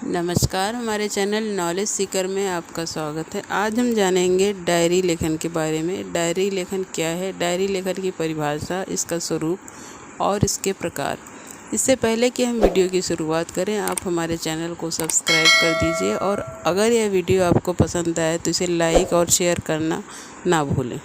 नमस्कार, हमारे channel knowledge Sikar में आपका स्वागत है। आज हम जानेंगे डायरी लेखन के बारे में। डायरी लेखन क्या है, डायरी लेखन की परिभाषा, इसका स्वरूप और इसके प्रकार। इससे पहले कि हम वीडियो की शुरुआत करें, आप हमारे चैनल को सब्सक्राइब कर दीजिए और अगर यह वीडियो आपको पसंद आए तो इसे लाइक और शेयर करना ना भूलें।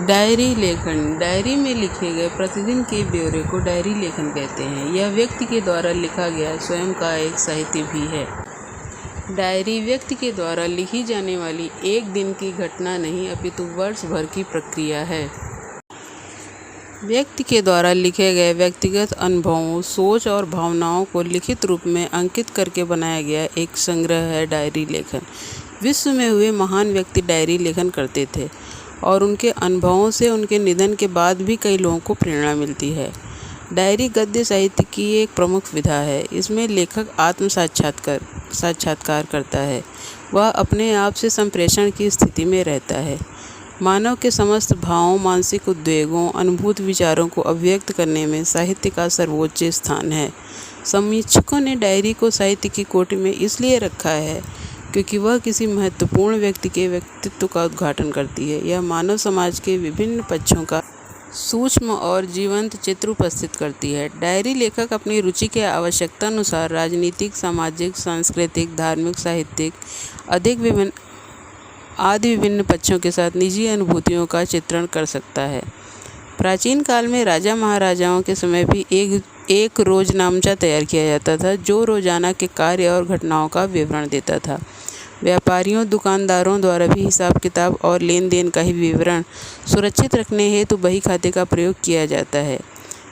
डायरी लेखन, डायरी में लिखे गए प्रतिदिन के ब्यौरे को डायरी लेखन कहते हैं। यह व्यक्ति के द्वारा लिखा गया स्वयं का एक साहित्य भी है। डायरी व्यक्ति के द्वारा लिखी जाने वाली एक दिन की घटना नहीं अपितु वर्ष भर की प्रक्रिया है। व्यक्ति के द्वारा लिखे गए व्यक्तिगत अनुभवों, सोच और भावनाओं को लिखित रूप में अंकित करके बनाया गया एक संग्रह है डायरी लेखन। विश्व में हुए महान व्यक्ति डायरी लेखन करते थे और उनके अनुभवों से उनके निधन के बाद भी कई लोगों को प्रेरणा मिलती है। डायरी गद्य साहित्य की एक प्रमुख विधा है। इसमें लेखक आत्म साक्षात्कार करता है। वह अपने आप से संप्रेषण की स्थिति में रहता है। मानव के समस्त भावों, मानसिक उद्वेगों, अनुभूत विचारों को अभिव्यक्त करने में साहित्य का सर्वोच्च स्थान है। समीक्षकों ने डायरी को साहित्य की कोटि में इसलिए रखा है क्योंकि वह किसी महत्वपूर्ण व्यक्ति के व्यक्तित्व का उद्घाटन करती है। यह मानव समाज के विभिन्न पक्षों का सूक्ष्म और जीवंत चित्र उपस्थित करती है। डायरी लेखक अपनी रुचि के आवश्यकता अनुसार राजनीतिक, सामाजिक, सांस्कृतिक, धार्मिक, साहित्यिक आदि विभिन्न पक्षों के साथ निजी अनुभूतियों का चित्रण कर सकता है। प्राचीन काल में राजा महाराजाओं के समय भी एक रोजनामचा तैयार किया जाता था जो रोजाना के कार्य और घटनाओं का विवरण देता था। व्यापारियों, दुकानदारों द्वारा भी हिसाब किताब और लेन देन का ही विवरण सुरक्षित रखने हेतु बही खाते का प्रयोग किया जाता है।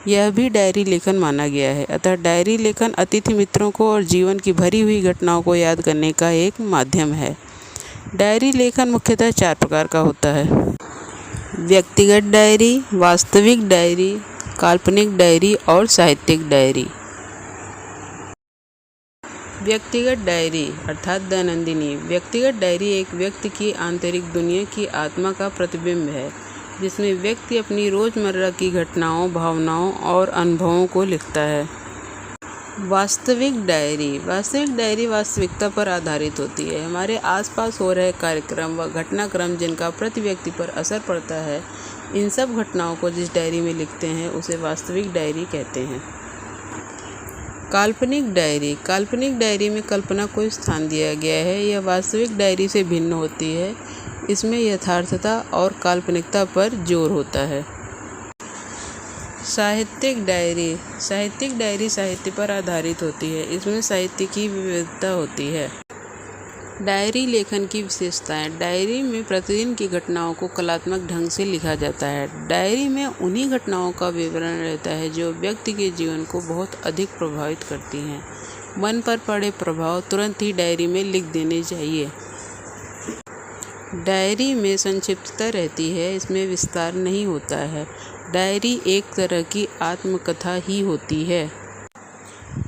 यह भी डायरी लेखन माना गया है। अतः डायरी लेखन अतिथि मित्रों को और जीवन की भरी हुई घटनाओं को याद करने का एक माध्यम है। डायरी लेखन मुख्यतः 4 प्रकार का होता है: व्यक्तिगत डायरी, वास्तविक डायरी, काल्पनिक डायरी और साहित्यिक डायरी। व्यक्तिगत डायरी अर्थात दैनंदिनी। व्यक्तिगत डायरी एक व्यक्ति की आंतरिक दुनिया की आत्मा का प्रतिबिंब है, जिसमें व्यक्ति अपनी रोजमर्रा की घटनाओं, भावनाओं और अनुभवों को लिखता है। वास्तविक डायरी वास्तविकता पर आधारित होती है। हमारे आसपास हो रहे कार्यक्रम व घटनाक्रम जिनका प्रति व्यक्ति पर असर पड़ता है, इन सब घटनाओं को जिस डायरी में लिखते हैं उसे वास्तविक डायरी कहते हैं। काल्पनिक डायरी में कल्पना को स्थान दिया गया है। यह वास्तविक डायरी से भिन्न होती है। इसमें यथार्थता और काल्पनिकता पर जोर होता है। साहित्यिक डायरी साहित्य पर आधारित होती है। इसमें साहित्य की विविधता होती है। डायरी लेखन की विशेषताएं। डायरी में प्रतिदिन की घटनाओं को कलात्मक ढंग से लिखा जाता है। डायरी में उन्हीं घटनाओं का विवरण रहता है जो व्यक्ति के जीवन को बहुत अधिक प्रभावित करती हैं। मन पर पड़े प्रभाव तुरंत ही डायरी में लिख देने चाहिए। डायरी में संक्षिप्तता रहती है, इसमें विस्तार नहीं होता है। डायरी एक तरह की आत्मकथा ही होती है।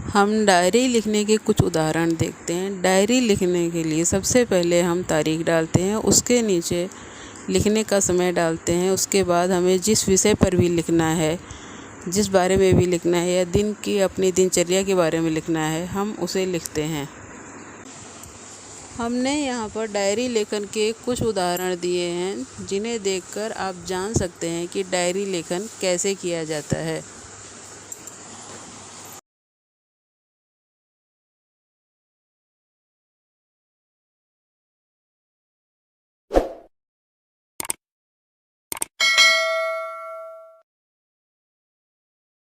हम डायरी लिखने के कुछ उदाहरण देखते हैं। डायरी लिखने के लिए सबसे पहले हम तारीख डालते हैं, उसके नीचे लिखने का समय डालते हैं। उसके बाद हमें जिस विषय पर भी लिखना है, जिस बारे में भी लिखना है या दिन की अपनी दिनचर्या के बारे में लिखना है, हम उसे लिखते हैं। हमने यहाँ पर डायरी लेखन के कुछ उदाहरण दिए हैं जिन्हें देखकर आप जान सकते हैं कि डायरी लेखन कैसे किया जाता है।